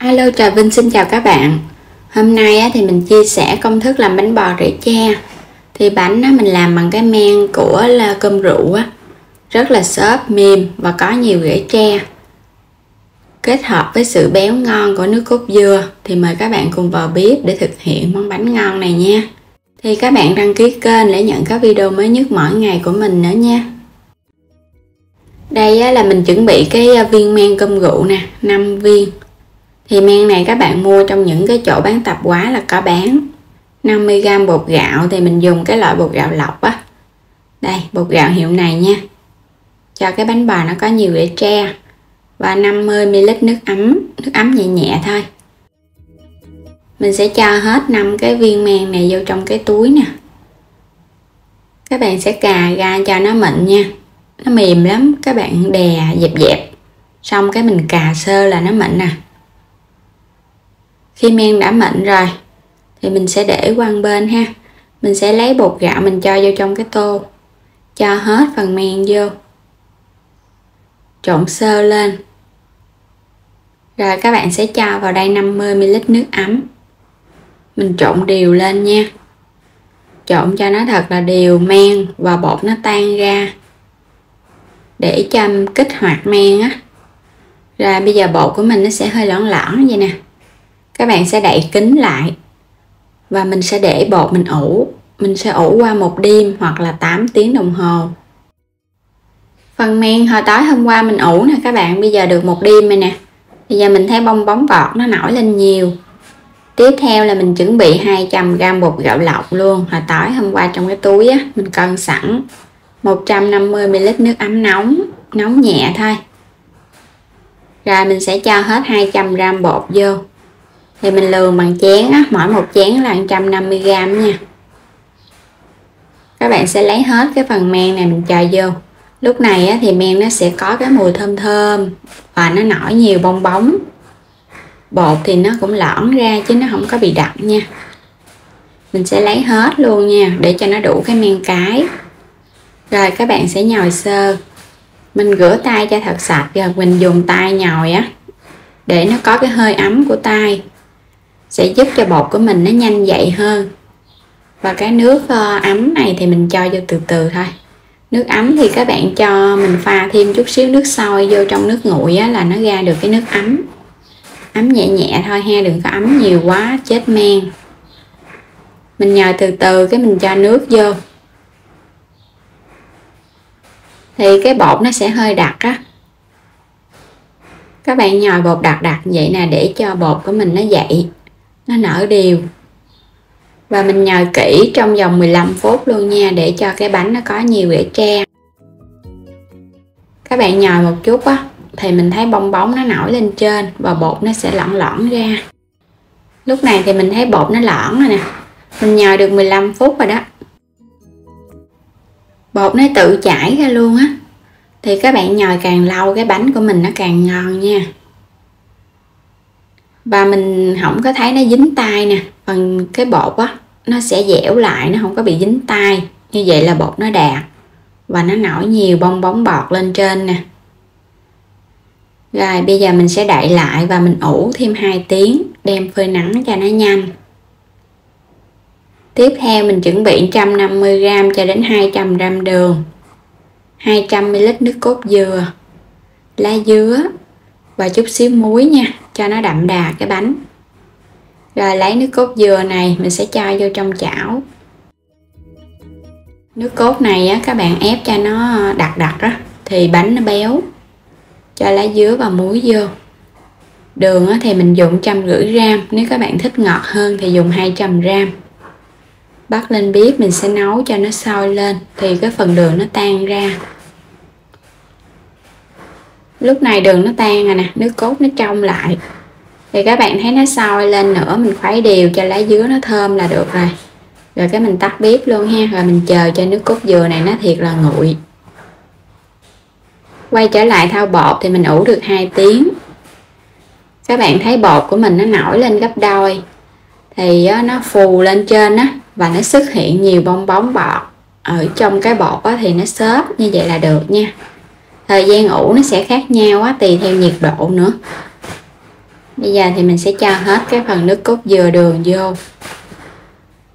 Hello, Trà Vinh xin chào các bạn. Hôm nay thì mình chia sẻ công thức làm bánh bò rễ tre. Thì bánh mình làm bằng cái men của cơm rượu rất là xốp, mềm và có nhiều rễ tre. Kết hợp với sự béo ngon của nước cốt dừa thì mời các bạn cùng vào bếp để thực hiện món bánh ngon này nha. Thì các bạn đăng ký kênh để nhận các video mới nhất mỗi ngày của mình nữa nha. Đây là mình chuẩn bị cái viên men cơm rượu nè, 5 viên. Thì men này các bạn mua trong những cái chỗ bán tạp hóa là có bán. 50g bột gạo thì mình dùng cái loại bột gạo lọc Đây, bột gạo hiệu này nha. Cho cái bánh bò nó có nhiều rễ tre. Và 50ml nước ấm nhẹ nhẹ thôi. Mình sẽ cho hết 5 cái viên men này vô trong cái túi nè. Các bạn sẽ cà ra cho nó mịn nha. Nó mềm lắm, các bạn đè dẹp. Xong cái mình cà sơ là nó mịn nè. Khi men đã mịn rồi thì mình sẽ để qua một bên ha. Mình sẽ lấy bột gạo mình cho vô trong cái tô. Cho hết phần men vô. Trộn sơ lên. Rồi các bạn sẽ cho vào đây 50ml nước ấm. Mình trộn đều lên nha. Trộn cho nó thật là đều men và bột nó tan ra. Để cho kích hoạt men Rồi bây giờ bột của mình nó sẽ hơi lõn vậy nè. Các bạn sẽ đậy kín lại. Và mình sẽ để bột mình ủ. Mình sẽ ủ qua 1 đêm hoặc là 8 tiếng đồng hồ. Phần men hồi tối hôm qua mình ủ nè các bạn. Bây giờ được 1 đêm rồi nè. Bây giờ mình thấy bong bóng bọt nó nổi lên nhiều. Tiếp theo là mình chuẩn bị 200g bột gạo lọc luôn. Hồi tối hôm qua trong cái túi mình cân sẵn. 150ml nước ấm nóng nhẹ thôi. Rồi mình sẽ cho hết 200g bột vô. Thì mình lường bằng chén mỗi một chén là 150g nha. Các bạn sẽ lấy hết cái phần men này mình cho vô. Lúc này thì men nó sẽ có cái mùi thơm thơm và nó nổi nhiều bong bóng. Bột thì nó cũng lõn ra chứ nó không có bị đặc nha. Mình sẽ lấy hết luôn nha để cho nó đủ cái men cái. Rồi các bạn sẽ nhồi sơ. Mình rửa tay cho thật sạch rồi mình dùng tay nhồi để nó có cái hơi ấm của tay. Sẽ giúp cho bột của mình nó nhanh dậy hơn. Và cái nước ấm này thì mình cho vô từ từ thôi. Nước ấm thì các bạn cho mình pha thêm chút xíu nước sôi vô trong nước nguội là nó ra được cái nước ấm. Ấm nhẹ nhẹ thôi ha, đừng có ấm nhiều quá chết men. Mình nhồi từ từ cái mình cho nước vô. Thì cái bột nó sẽ hơi đặc Các bạn nhồi bột đặc vậy nè để cho bột của mình nó dậy. Nó nở đều. Và mình nhồi kỹ trong vòng 15 phút luôn nha. Để cho cái bánh nó có nhiều rễ tre. Các bạn nhồi một chút thì mình thấy bong bóng nó nổi lên trên. Và bột nó sẽ lõn ra. Lúc này thì mình thấy bột nó lõn rồi nè. Mình nhồi được 15 phút rồi đó. Bột nó tự chảy ra luôn Thì các bạn nhồi càng lâu cái bánh của mình nó càng ngon nha. Và mình không có thấy nó dính tay nè. Phần cái bột nó sẽ dẻo lại, nó không có bị dính tay. Như vậy là bột nó đạt. Và nó nổi nhiều bong bóng bọt lên trên nè. Rồi bây giờ mình sẽ đậy lại và mình ủ thêm 2 tiếng. Đem phơi nắng cho nó nhanh. Tiếp theo mình chuẩn bị 150g cho đến 200g đường. 200ml nước cốt dừa. Lá dứa. Và chút xíu muối nha. Cho nó đậm đà cái bánh. Rồi lấy nước cốt dừa này mình sẽ cho vô trong chảo. Nước cốt này các bạn ép cho nó đặc thì bánh nó béo. Cho lá dứa và muối vô. Đường thì mình dùng 150g. Nếu các bạn thích ngọt hơn thì dùng 200g. Bắt lên bếp mình sẽ nấu cho nó sôi lên. Thì cái phần đường nó tan ra. Lúc này đường nó tan rồi nè. Nước cốt nó trong lại. Thì các bạn thấy nó sôi lên nữa. Mình khuấy đều cho lá dứa nó thơm là được rồi. Rồi cái mình tắt bếp luôn ha. Rồi mình chờ cho nước cốt dừa này nó thiệt là nguội. Quay trở lại thau bột thì mình ủ được 2 tiếng. Các bạn thấy bột của mình nó nổi lên gấp đôi. Thì nó phù lên trên và nó xuất hiện nhiều bong bóng bọt. Ở trong cái bột thì nó xốp như vậy là được nha. Thời gian ủ nó sẽ khác nhau tùy theo nhiệt độ nữa. Bây giờ thì mình sẽ cho hết cái phần nước cốt dừa đường vô.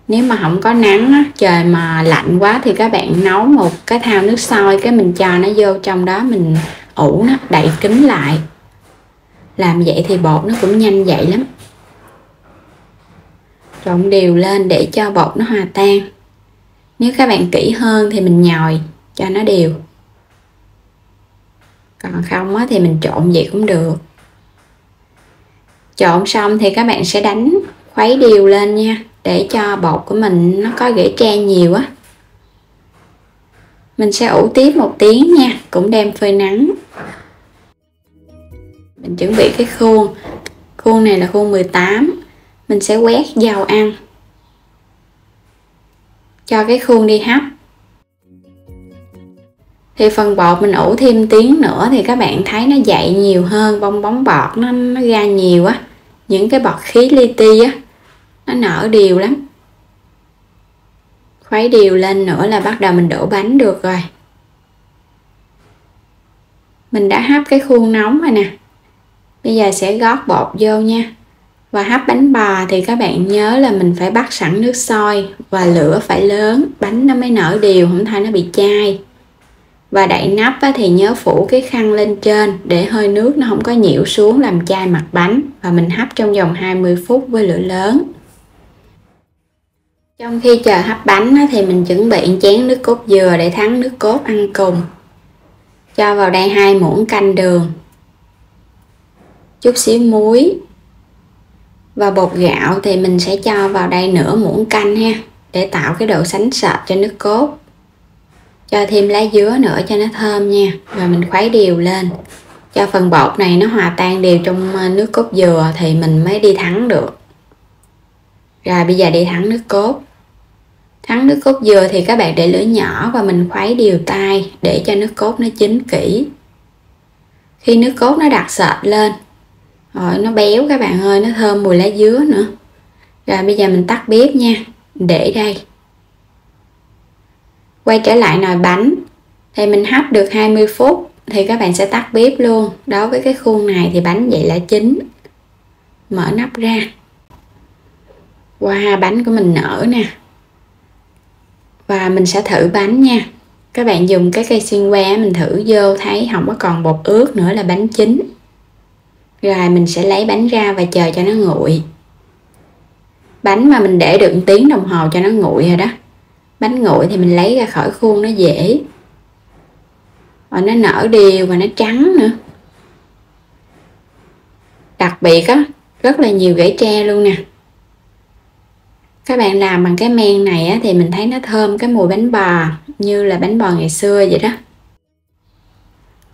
Nếu mà không có nắng á, trời mà lạnh quá thì các bạn nấu một cái thau nước sôi, cái mình cho nó vô trong đó, mình ủ nó, đậy kín lại. Làm vậy thì bột nó cũng nhanh dậy lắm. Trộn đều lên để cho bột nó hòa tan. Nếu các bạn kỹ hơn thì mình nhồi cho nó đều. Còn không á, thì mình trộn vậy cũng được. Trộn xong thì các bạn sẽ đánh khuấy đều lên nha, để cho bột của mình nó có rễ tre nhiều á. Mình sẽ ủ tiếp 1 tiếng nha, cũng đem phơi nắng. Mình chuẩn bị cái khuôn. Khuôn này là khuôn 18. Mình sẽ quét dầu ăn. Cho cái khuôn đi hấp. Thì phần bột mình ủ thêm tiếng nữa thì các bạn thấy nó dậy nhiều hơn, bong bóng bọt nó ra nhiều á. Những cái bọt khí li ti á, nó nở đều lắm. Khuấy đều lên nữa là bắt đầu mình đổ bánh được rồi. Mình đã hấp cái khuôn nóng rồi nè. Bây giờ sẽ gót bột vô nha. Và hấp bánh bò thì các bạn nhớ là mình phải bắt sẵn nước sôi và lửa phải lớn, bánh nó mới nở đều, không thôi nó bị chai. Và đậy nắp thì nhớ phủ cái khăn lên trên để hơi nước nó không có nhiễu xuống làm chai mặt bánh. Và mình hấp trong vòng 20 phút với lửa lớn. Trong khi chờ hấp bánh thì mình chuẩn bị chén nước cốt dừa để thắng nước cốt ăn cùng. Cho vào đây 2 muỗng canh đường, chút xíu muối. Và bột gạo thì mình sẽ cho vào đây nửa muỗng canh ha, để tạo cái độ sánh sệt cho nước cốt. Cho thêm lá dứa nữa cho nó thơm nha. Rồi mình khuấy đều lên. Cho phần bột này nó hòa tan đều trong nước cốt dừa thì mình mới đi thắng được. Rồi bây giờ đi thắng nước cốt. Thắng nước cốt dừa thì các bạn để lửa nhỏ và mình khuấy đều tay để cho nước cốt nó chín kỹ. Khi nước cốt nó đặc sệt lên, rồi nó béo các bạn ơi, nó thơm mùi lá dứa nữa. Rồi bây giờ mình tắt bếp nha, để đây. Quay trở lại nồi bánh. Thì mình hấp được 20 phút thì các bạn sẽ tắt bếp luôn. Đối với cái khuôn này thì bánh vậy là chín. Mở nắp ra. Wow, bánh của mình nở nè. Và mình sẽ thử bánh nha. Các bạn dùng cái cây xiên que mình thử vô, thấy không có còn bột ướt nữa là bánh chín. Rồi mình sẽ lấy bánh ra và chờ cho nó nguội. Bánh mà mình để được 1 tiếng đồng hồ cho nó nguội rồi đó. Bánh nguội thì mình lấy ra khỏi khuôn nó dễ. Và nó nở đều và nó trắng nữa. Đặc biệt á, rất là nhiều rễ tre luôn nè. Các bạn làm bằng cái men này á, thì mình thấy nó thơm cái mùi bánh bò, như là bánh bò ngày xưa vậy đó.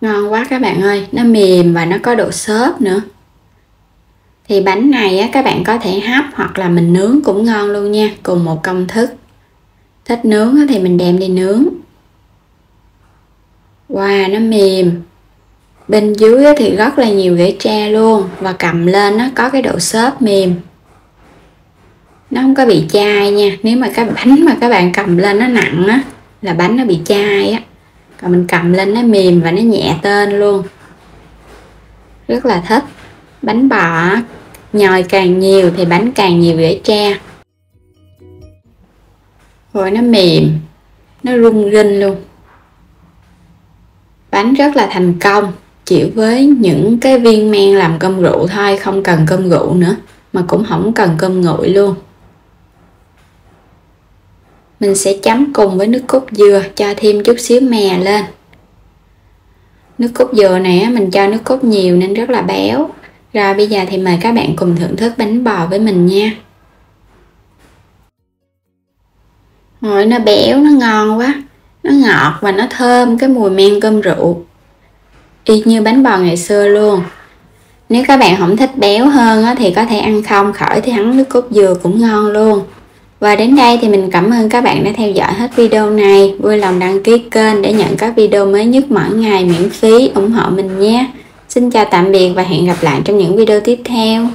Ngon quá các bạn ơi, nó mềm và nó có độ xốp nữa. Thì bánh này á, các bạn có thể hấp hoặc là mình nướng cũng ngon luôn nha, cùng một công thức. Thích nướng á, thì mình đem đi nướng. Wow, nó mềm. Bên dưới á, thì rất là nhiều rễ tre luôn. Và cầm lên nó có cái độ xốp mềm. Nó không có bị chai nha. Nếu mà cái bánh mà các bạn cầm lên nó nặng á, là bánh nó bị chai á. Còn mình cầm lên nó mềm và nó nhẹ tên luôn. Rất là thích. Bánh bò nhồi càng nhiều thì bánh càng nhiều rễ tre. Rồi nó mềm, nó rung rinh luôn. Bánh rất là thành công, chỉ với những cái viên men làm cơm rượu thôi, không cần cơm rượu nữa, mà cũng không cần cơm nguội luôn. Mình sẽ chấm cùng với nước cốt dừa, cho thêm chút xíu mè lên. Nước cốt dừa này mình cho nước cốt nhiều nên rất là béo. Rồi bây giờ thì mời các bạn cùng thưởng thức bánh bò với mình nha. Rồi nó béo, nó ngon quá. Nó ngọt và nó thơm cái mùi men cơm rượu. Y như bánh bò ngày xưa luôn. Nếu các bạn không thích béo hơn thì có thể ăn không, khỏi thì thắng nước cốt dừa cũng ngon luôn. Và đến đây thì mình cảm ơn các bạn đã theo dõi hết video này. Vui lòng đăng ký kênh để nhận các video mới nhất mỗi ngày miễn phí, ủng hộ mình nhé. Xin chào tạm biệt và hẹn gặp lại trong những video tiếp theo.